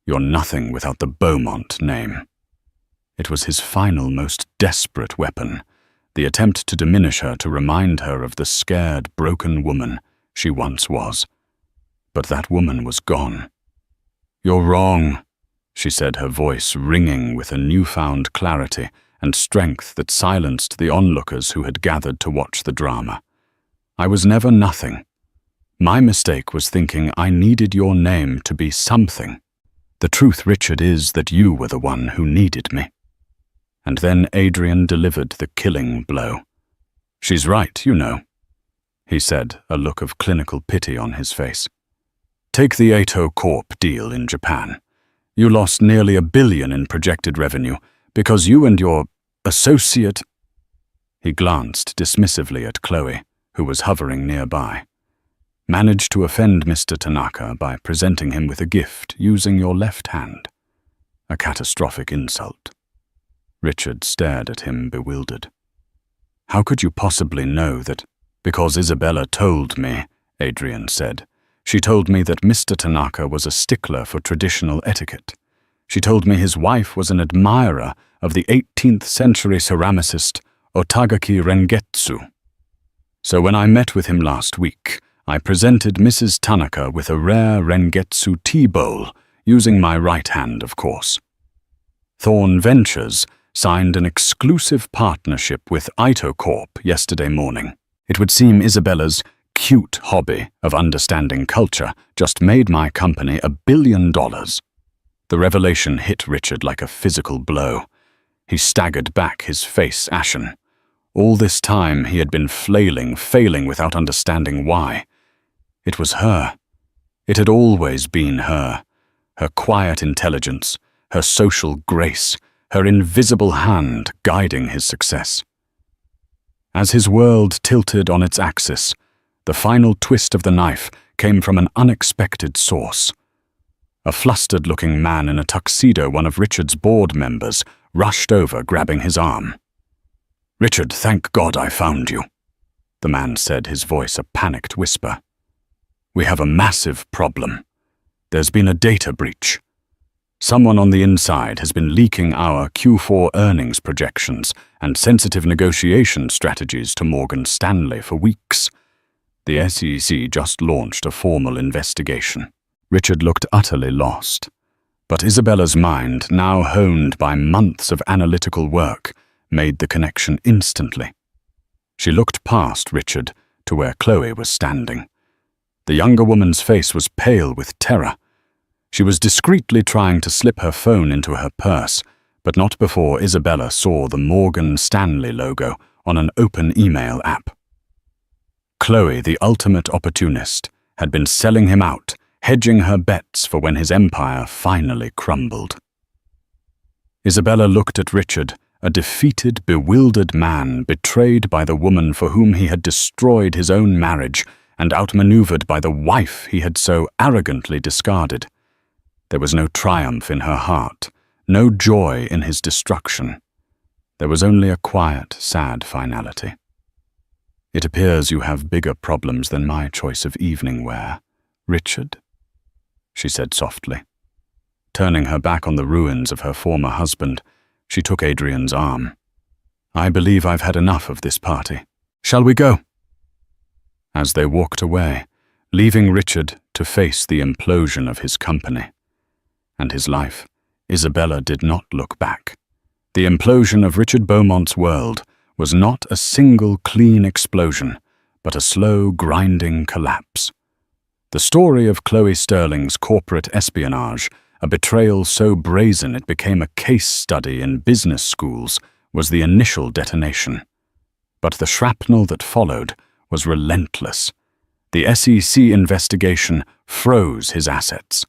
You're nothing without the Beaumont name. It was his final, most desperate weapon, the attempt to diminish her, to remind her of the scared, broken woman she once was. But that woman was gone. You're wrong, she said, her voice ringing with a newfound clarity and strength that silenced the onlookers who had gathered to watch the drama. I was never nothing. My mistake was thinking I needed your name to be something. The truth, Richard, is that you were the one who needed me. And then Adrian delivered the killing blow. She's right, you know, he said, a look of clinical pity on his face. Take the Ato Corp deal in Japan. You lost nearly $1 billion in projected revenue because you and your associate... He glanced dismissively at Chloe, who was hovering nearby. Managed to offend Mr. Tanaka by presenting him with a gift using your left hand. A catastrophic insult. Richard stared at him bewildered. How could you possibly know that? Because Isabella told me, Adrian said. She told me that Mr. Tanaka was a stickler for traditional etiquette. She told me his wife was an admirer of the 18th century ceramicist Otagaki Rengetsu. So when I met with him last week, I presented Mrs. Tanaka with a rare Rengetsu tea bowl, using my right hand, of course. Thorn Ventures signed an exclusive partnership with Ito Corp yesterday morning. It would seem Isabella's cute hobby of understanding culture just made my company $1 billion. The revelation hit Richard like a physical blow. He staggered back, his face ashen. All this time he had been failing without understanding why. It was her. It had always been her. Her quiet intelligence, her social grace, her invisible hand guiding his success. As his world tilted on its axis, the final twist of the knife came from an unexpected source. A flustered-looking man in a tuxedo, one of Richard's board members, rushed over, grabbing his arm. "Richard, thank God I found you," the man said, his voice a panicked whisper. "We have a massive problem. There's been a data breach. Someone on the inside has been leaking our Q4 earnings projections and sensitive negotiation strategies to Morgan Stanley for weeks. The SEC just launched a formal investigation." Richard looked utterly lost. But Isabella's mind, now honed by months of analytical work, made the connection instantly. She looked past Richard to where Chloe was standing. The younger woman's face was pale with terror. She was discreetly trying to slip her phone into her purse, but not before Isabella saw the Morgan Stanley logo on an open email app. Chloe, the ultimate opportunist, had been selling him out, hedging her bets for when his empire finally crumbled. Isabella looked at Richard, a defeated, bewildered man betrayed by the woman for whom he had destroyed his own marriage and outmaneuvered by the wife he had so arrogantly discarded. There was no triumph in her heart, no joy in his destruction. There was only a quiet, sad finality. "It appears you have bigger problems than my choice of evening wear, Richard," she said softly. Turning her back on the ruins of her former husband, she took Adrian's arm. "I believe I've had enough of this party. Shall we go?" As they walked away, leaving Richard to face the implosion of his company. And his life, Isabella did not look back. The implosion of Richard Beaumont's world was not a single clean explosion, but a slow, grinding collapse. The story of Chloe Sterling's corporate espionage, a betrayal so brazen it became a case study in business schools, was the initial detonation. But the shrapnel that followed was relentless. The SEC investigation froze his assets.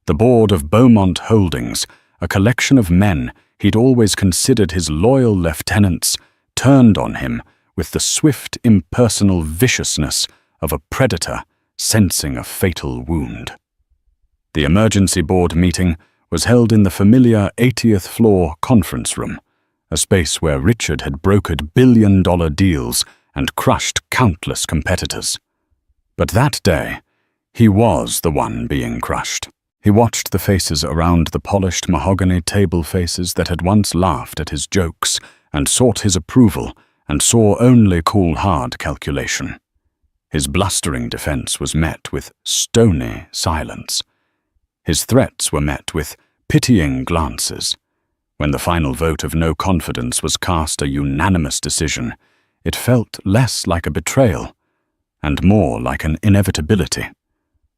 The board of Beaumont Holdings, a collection of men he'd always considered his loyal lieutenants, turned on him with the swift, impersonal viciousness of a predator sensing a fatal wound. The emergency board meeting was held in the familiar 80th floor conference room, a space where Richard had brokered billion-dollar deals and crushed countless competitors. But that day, he was the one being crushed. He watched the faces around the polished mahogany table faces that had once laughed at his jokes and sought his approval, and saw only cool, hard calculation. His blustering defense was met with stony silence. His threats were met with pitying glances. When the final vote of no confidence was cast a unanimous decision, it felt less like a betrayal and more like an inevitability.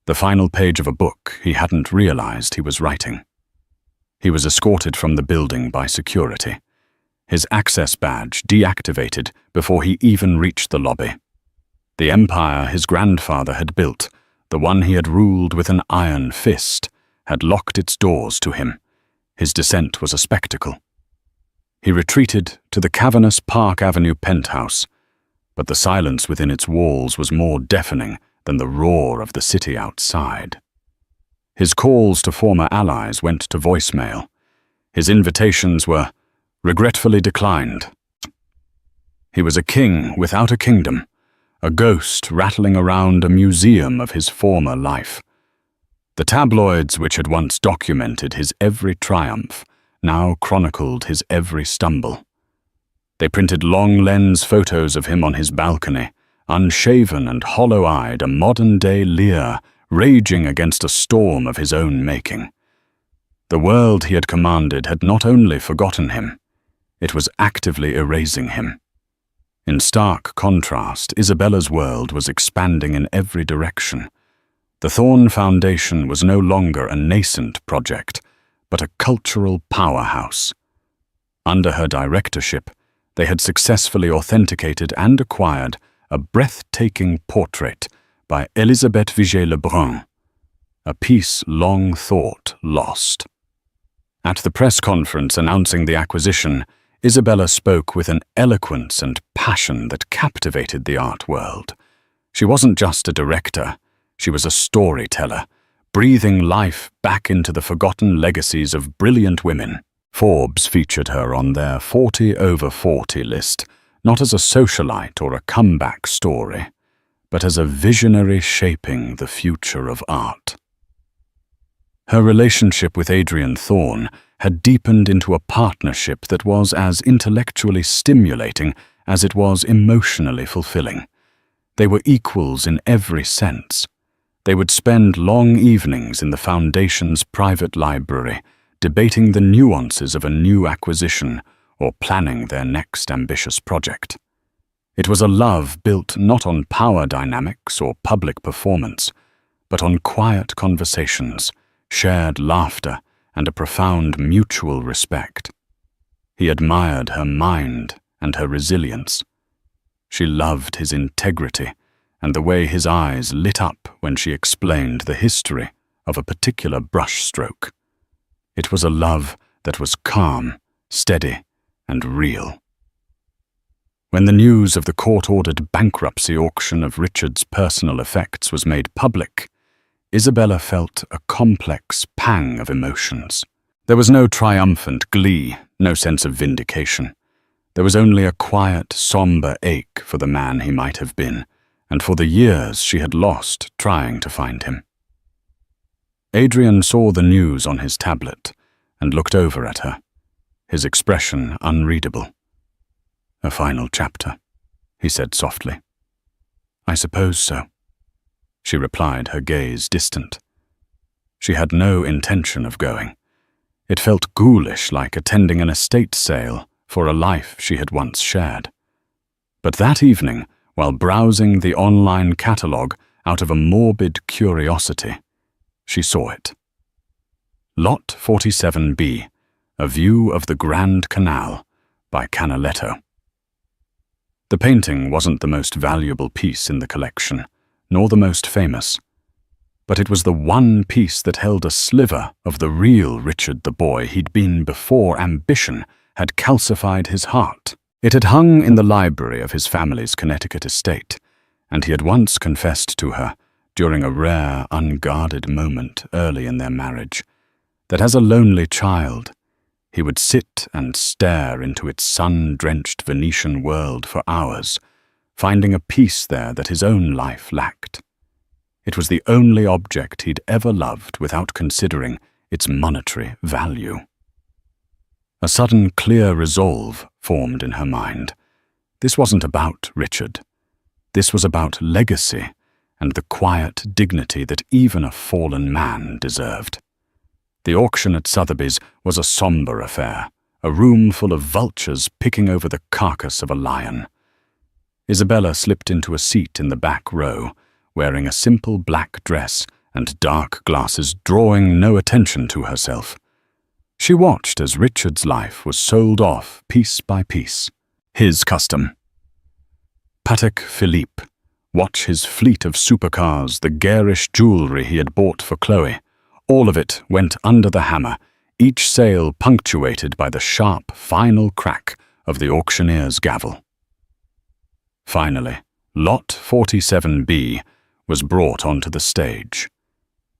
The final page of a book he hadn't realized he was writing. He was escorted from the building by security, his access badge deactivated before he even reached the lobby. The empire his grandfather had built, the one he had ruled with an iron fist, had locked its doors to him. His descent was a spectacle. He retreated to the cavernous Park Avenue penthouse, but the silence within its walls was more deafening than the roar of the city outside. His calls to former allies went to voicemail. His invitations were regretfully declined. He was a king without a kingdom, a ghost rattling around a museum of his former life. The tabloids which had once documented his every triumph now chronicled his every stumble. They printed long-lens photos of him on his balcony, unshaven and hollow-eyed, a modern-day Lear raging against a storm of his own making. The world he had commanded had not only forgotten him, it was actively erasing him. In stark contrast, Isabella's world was expanding in every direction. The Thorn Foundation was no longer a nascent project, but a cultural powerhouse. Under her directorship, they had successfully authenticated and acquired a breathtaking portrait by Elisabeth Vigée-Lebrun, a piece long thought lost. At the press conference announcing the acquisition, Isabella spoke with an eloquence and passion that captivated the art world. She wasn't just a director, she was a storyteller, breathing life back into the forgotten legacies of brilliant women. Forbes featured her on their 40 over 40 list, not as a socialite or a comeback story, but as a visionary shaping the future of art. Her relationship with Adrian Thorne had deepened into a partnership that was as intellectually stimulating as it was emotionally fulfilling. They were equals in every sense. They would spend long evenings in the Foundation's private library, debating the nuances of a new acquisition or planning their next ambitious project. It was a love built not on power dynamics or public performance, but on quiet conversations, shared laughter, and a profound mutual respect. He admired her mind and her resilience. She loved his integrity and the way his eyes lit up when she explained the history of a particular brushstroke. It was a love that was calm, steady, and real. When the news of the court-ordered bankruptcy auction of Richard's personal effects was made public, Isabella felt a complex pang of emotions. There was no triumphant glee, no sense of vindication. There was only a quiet, somber ache for the man he might have been, and for the years she had lost trying to find him. Adrian saw the news on his tablet and looked over at her, his expression unreadable. "A final chapter," he said softly. "I suppose so." she replied, her gaze distant. She had no intention of going. It felt ghoulish, like attending an estate sale for a life she had once shared. But that evening, while browsing the online catalogue out of a morbid curiosity, she saw it. Lot 47B, A View of the Grand Canal, by Canaletto. The painting wasn't the most valuable piece in the collection, nor the most famous, but it was the one piece that held a sliver of the real Richard the boy he'd been before ambition had calcified his heart. It had hung in the library of his family's Connecticut estate, and he had once confessed to her, during a rare, unguarded moment early in their marriage, that as a lonely child, he would sit and stare into its sun-drenched Venetian world for hours, finding a peace there that his own life lacked. It was the only object he'd ever loved without considering its monetary value. A sudden, clear resolve formed in her mind. This wasn't about Richard. This was about legacy and the quiet dignity that even a fallen man deserved. The auction at Sotheby's was a somber affair, a room full of vultures picking over the carcass of a lion. Isabella slipped into a seat in the back row, wearing a simple black dress and dark glasses, drawing no attention to herself. She watched as Richard's life was sold off piece by piece. His custom. Patek Philippe. Watch his fleet of supercars, the garish jewelry he had bought for Chloe. All of it went under the hammer, each sale punctuated by the sharp, final crack of the auctioneer's gavel. Finally, Lot 47B was brought onto the stage.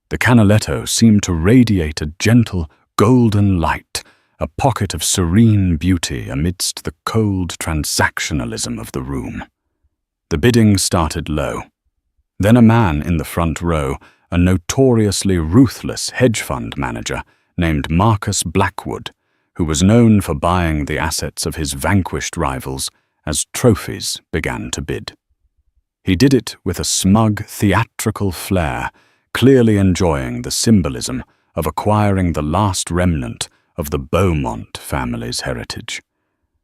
The Canaletto seemed to radiate a gentle, golden light, a pocket of serene beauty amidst the cold transactionalism of the room. The bidding started low. Then a man in the front row, a notoriously ruthless hedge fund manager named Marcus Blackwood, who was known for buying the assets of his vanquished rivals as trophies, began to bid. He did it with a smug, theatrical flair, clearly enjoying the symbolism of acquiring the last remnant of the Beaumont family's heritage.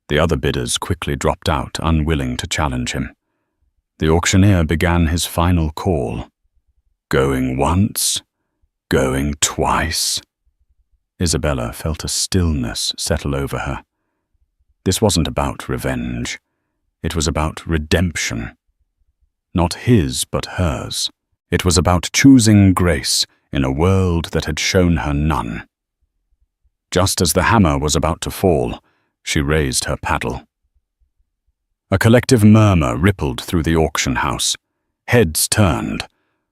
The other bidders quickly dropped out, unwilling to challenge him. The auctioneer began his final call. Going once, going twice. Isabella felt a stillness settle over her. This wasn't about revenge. It was about redemption. Not his, but hers. It was about choosing grace in a world that had shown her none. Just as the hammer was about to fall, she raised her paddle. A collective murmur rippled through the auction house. Heads turned.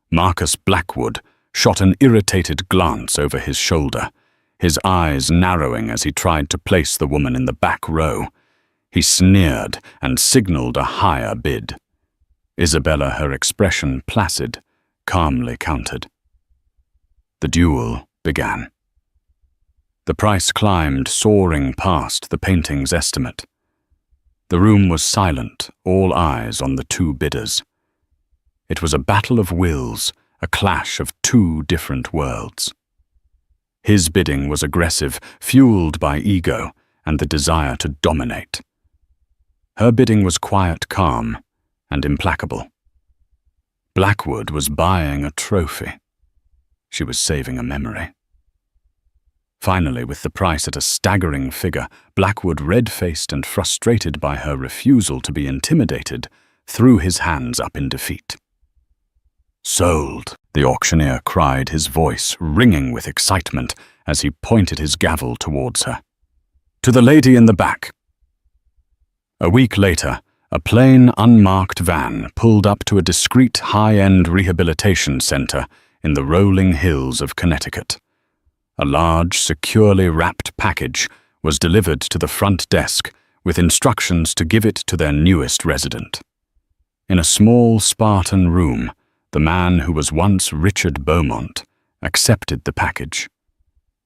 Marcus Blackwood shot an irritated glance over his shoulder, his eyes narrowing as he tried to place the woman in the back row. He sneered and signaled a higher bid. Isabella, her expression placid, calmly countered. The duel began. The price climbed, soaring past the painting's estimate. The room was silent, all eyes on the two bidders. It was a battle of wills, a clash of two different worlds. His bidding was aggressive, fueled by ego and the desire to dominate. Her bidding was quiet, calm, and implacable. Blackwood was buying a trophy. She was saving a memory. Finally, with the price at a staggering figure, Blackwood, red-faced and frustrated by her refusal to be intimidated, threw his hands up in defeat. "Sold," the auctioneer cried, his voice ringing with excitement as he pointed his gavel towards her. "To the lady in the back." A week later, a plain, unmarked van pulled up to a discreet high-end rehabilitation center in the rolling hills of Connecticut. A large, securely wrapped package was delivered to the front desk with instructions to give it to their newest resident. In a small, Spartan room, the man who was once Richard Beaumont accepted the package.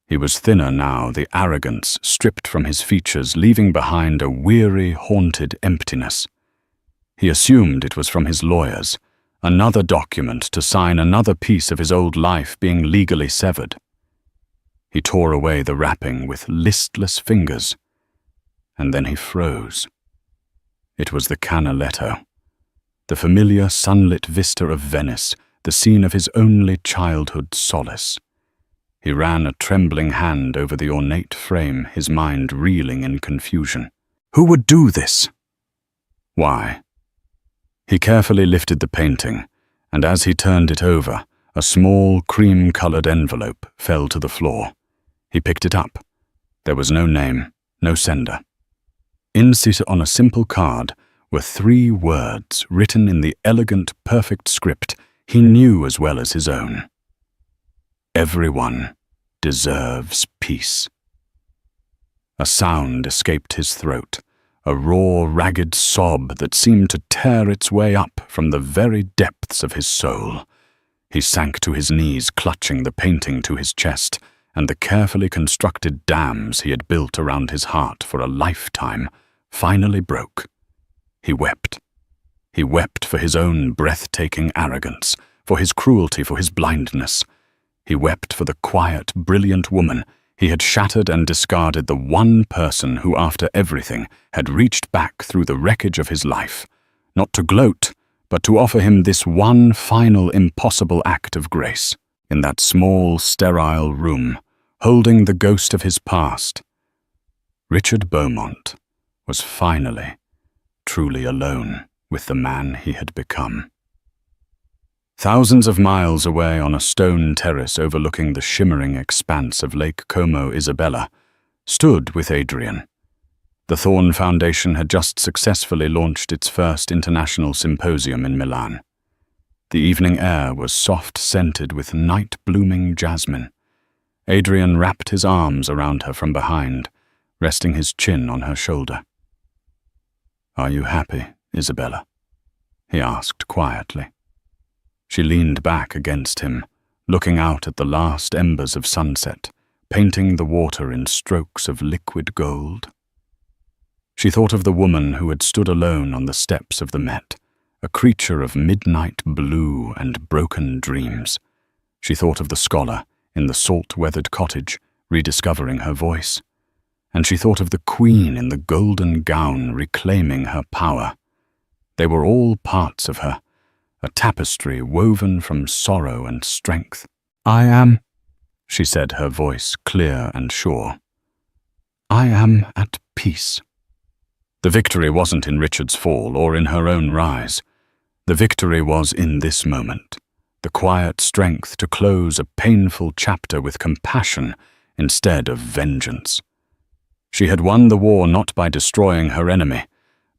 He was thinner now, the arrogance stripped from his features, leaving behind a weary, haunted emptiness. He assumed it was from his lawyers, another document to sign another piece of his old life being legally severed. He tore away the wrapping with listless fingers, and then he froze. It was the Canaletto, the familiar sunlit vista of Venice, the scene of his only childhood solace. He ran a trembling hand over the ornate frame, his mind reeling in confusion. Who would do this? Why? He carefully lifted the painting, and as he turned it over, a small cream-colored envelope fell to the floor. He picked it up. There was no name, no sender. Inset on a simple card were 3 words written in the elegant, perfect script he knew as well as his own. Everyone deserves peace. A sound escaped his throat, a raw, ragged sob that seemed to tear its way up from the very depths of his soul. He sank to his knees, clutching the painting to his chest and the carefully constructed dams he had built around his heart for a lifetime finally broke. He wept. He wept for his own breathtaking arrogance, for his cruelty, for his blindness. He wept for the quiet, brilliant woman he had shattered and discarded, the one person who, after everything, had reached back through the wreckage of his life, not to gloat, but to offer him this one final impossible act of grace. In that small, sterile room, holding the ghost of his past, Richard Beaumont was finally, truly alone with the man he had become. Thousands of miles away on a stone terrace overlooking the shimmering expanse of Lake Como, Isabella stood with Adrian. The Thorn Foundation had just successfully launched its first international symposium in Milan. The evening air was soft-scented with night-blooming jasmine. Adrian wrapped his arms around her from behind, resting his chin on her shoulder. "Are you happy, Isabella?" he asked quietly. She leaned back against him, looking out at the last embers of sunset, painting the water in strokes of liquid gold. She thought of the woman who had stood alone on the steps of the Met, a creature of midnight blue and broken dreams. She thought of the scholar in the salt-weathered cottage, rediscovering her voice. And she thought of the queen in the golden gown, reclaiming her power. They were all parts of her, a tapestry woven from sorrow and strength. "I am," she said, her voice clear and sure. "I am at peace." The victory wasn't in Richard's fall or in her own rise. The victory was in this moment, the quiet strength to close a painful chapter with compassion instead of vengeance. She had won the war not by destroying her enemy,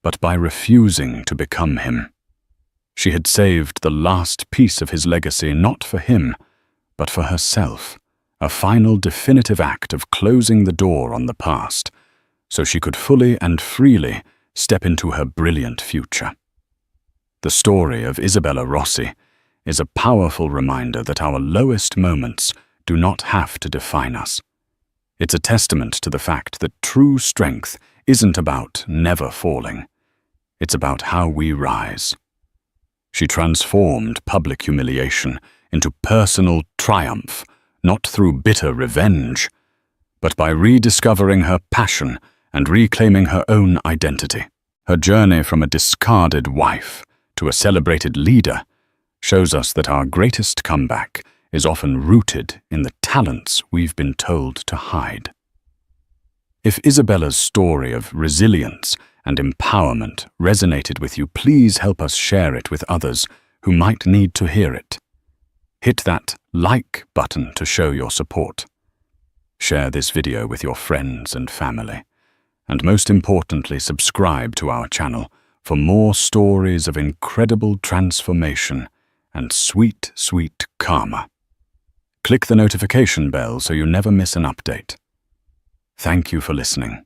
but by refusing to become him. She had saved the last piece of his legacy not for him, but for herself, a final definitive act of closing the door on the past, so she could fully and freely step into her brilliant future. The story of Isabella Rossi is a powerful reminder that our lowest moments do not have to define us. It's a testament to the fact that true strength isn't about never falling. It's about how we rise. She transformed public humiliation into personal triumph, not through bitter revenge, but by rediscovering her passion and reclaiming her own identity. Her journey from a discarded wife to a celebrated leader shows us that our greatest comeback is often rooted in the talents we've been told to hide. If Isabella's story of resilience and empowerment resonated with you, please help us share it with others who might need to hear it. Hit that like button to show your support. Share this video with your friends and family. And most importantly, subscribe to our channel for more stories of incredible transformation and sweet, sweet karma. Click the notification bell so you never miss an update. Thank you for listening.